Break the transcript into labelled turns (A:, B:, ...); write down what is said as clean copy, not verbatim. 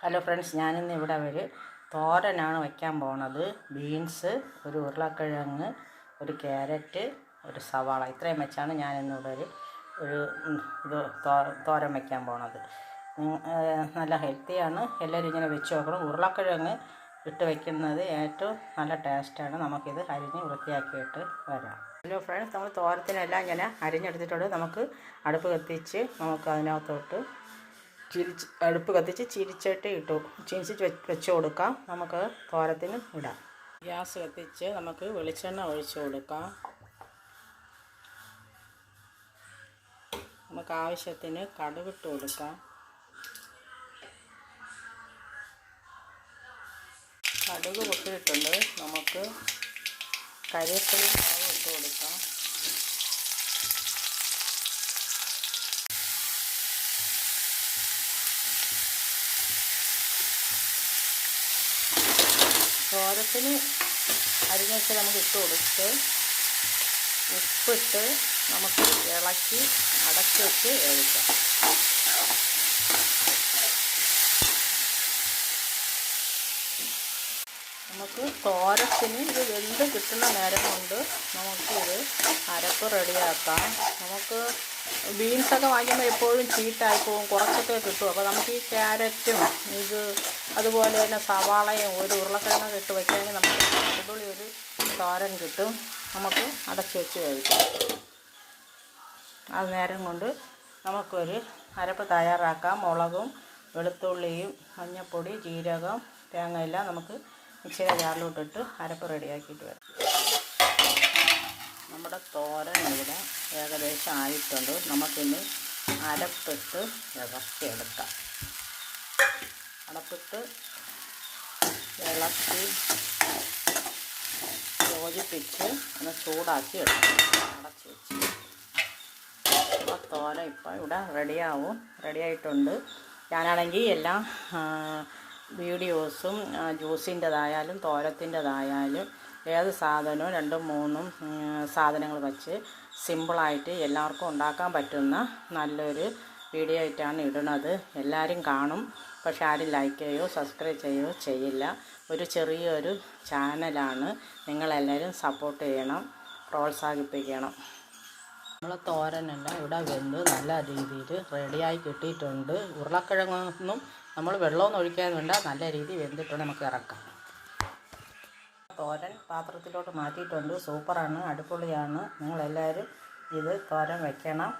A: Hello friends, ഞാനിന്ന് ഇവിടെ ഒരു തോരനാണ് വയ്ക്കാൻ പോണത്. ബീൻസ്, ഒരു ഉരുളക്കിഴങ്ങ്, ഒരു ക്യാരറ്റ്, ഒരു സവാള, ഇത്രയും വെച്ചാണ് ഞാനിന്നിവിടെ ഒരു ഇത് തോരൻ വയ്ക്കാൻ പോണത്. നല്ല ഹെൽത്തിയാണ്. എല്ലാവരും ഇങ്ങനെ വെച്ച് നോക്കണം. ഉരുളക്കിഴങ്ങ് ഇട്ട് വയ്ക്കുന്നത് ഏറ്റവും നല്ല ടേസ്റ്റാണ്. നമുക്കിത് അരിഞ്ഞ് വൃത്തിയാക്കിയിട്ട് വരാം. ഹലോ ഫ്രണ്ട്സ്, നമ്മൾ തോരത്തിനെല്ലാം ഇങ്ങനെ അരിഞ്ഞെടുത്തിട്ടുണ്ട്. നമുക്ക് അടുപ്പ് കത്തിച്ച് നമുക്ക് അതിനകത്തോട്ട് അടുപ്പ് കത്തിച്ച് ചീനിച്ചട്ടി വെച്ച് കൊടുക്കാം. നമുക്ക് തോരത്തിന് ഇടാം. ഗ്യാസ് കത്തിച്ച് നമുക്ക് വെളിച്ചെണ്ണ ഒഴിച്ച് കൊടുക്കാം. നമുക്ക് ആവശ്യത്തിന് കടുകിട്ട് കൊടുക്കാം. കടുക് പൊട്ടിയിട്ടുണ്ട്. നമുക്ക് കരിവേപ്പിലയും ഇട്ട് കൊടുക്കാം. തോരത്തിന് അരിഞ്ഞ വെച്ച് നമുക്ക് ഇട്ട് കൊടുത്ത് ഉപ്പിട്ട് നമുക്ക് ഇളക്കി അടച്ച് വെച്ച് വേവിക്കാം. നമുക്ക് തോരത്തിന് ഇത് വെന്ത് കിട്ടുന്ന നേരം കൊണ്ട് നമുക്കിത് അരപ്പ് റെഡിയാക്കാം. നമുക്ക് ബീൻസൊക്കെ വാങ്ങിക്കുമ്പോൾ എപ്പോഴും ചീട്ടായി പോകും, കുറച്ചൊക്കെ കിട്ടും. അപ്പോൾ നമുക്ക് ഈ ക്യാരറ്റും അതുപോലെ തന്നെ സവാളയും ഒരു ഉരുളക്കിഴങ്ങൊക്കെ ഇട്ട് വയ്ക്കുകയാണെങ്കിൽ നമുക്ക് അടിപൊളി ഒരു തോരൻ കിട്ടും. നമുക്ക് അടച്ച് വെച്ച് കഴിക്കാം. അത് നേരം കൊണ്ട് നമുക്കൊരു അരപ്പ് തയ്യാറാക്കാം. മുളകും വെളുത്തുള്ളിയും മഞ്ഞൾപ്പൊടി, ജീരകം, തേങ്ങയെല്ലാം നമുക്ക് മിക്സിയുടെ ജാറിലോട്ടിട്ട് അരപ്പ് റെഡിയാക്കിയിട്ട് വരാം. നമ്മുടെ തോരൻ ഇവിടെ ഏകദേശം ആയിട്ടുണ്ട്. നമുക്കിനി അരപ്പിട്ട് ഇളക്കിയെടുക്കാം. അടപ്പിട്ട് ഇളക്കി യോജിപ്പിച്ച് ഒന്ന് ചൂടാക്കി എടുക്കാം. അടച്ച് വെച്ച് അപ്പോൾ തോരൻ ഇപ്പം ഇവിടെ റെഡിയായിട്ടുണ്ട്. ഞാനാണെങ്കിൽ എല്ലാം വീഡിയോസും ജ്യൂസിൻ്റെതായാലും തോരത്തിൻ്റെതായാലും ഏത് സാധനവും 2-3 സാധനങ്ങൾ വച്ച് സിമ്പിളായിട്ട് എല്ലാവർക്കും ഉണ്ടാക്കാൻ പറ്റുന്ന നല്ലൊരു വീഡിയോ ആയിട്ടാണ് ഇടുന്നത്. എല്ലാവരും കാണും, പക്ഷെ ആരും ലൈക്ക് ചെയ്യുകയോ സബ്സ്ക്രൈബ് ചെയ്യുകയോ ചെയ്യില്ല. ഒരു ചെറിയൊരു ചാനലാണ്. നിങ്ങളെല്ലാവരും സപ്പോർട്ട് ചെയ്യണം, പ്രോത്സാഹിപ്പിക്കണം. നമ്മൾ തോരനെല്ലാം ഇവിടെ വെന്ത് നല്ല രീതിയിൽ റെഡിയായി കിട്ടിയിട്ടുണ്ട്. ഉരുളക്കിഴങ്ങൊന്നും നമ്മൾ വെള്ളമൊന്നും ഒഴിക്കാൻ വേണ്ട, നല്ല രീതിയിൽ വെന്തിട്ടുണ്ട്. നമുക്ക് ഇറക്കാം. തോരൻ പാത്രത്തിലോട്ട് മാറ്റിയിട്ടുണ്ട്. സൂപ്പറാണ്, അടിപൊളിയാണ്. നിങ്ങളെല്ലാവരും ഇത് തോരൻ വയ്ക്കണം.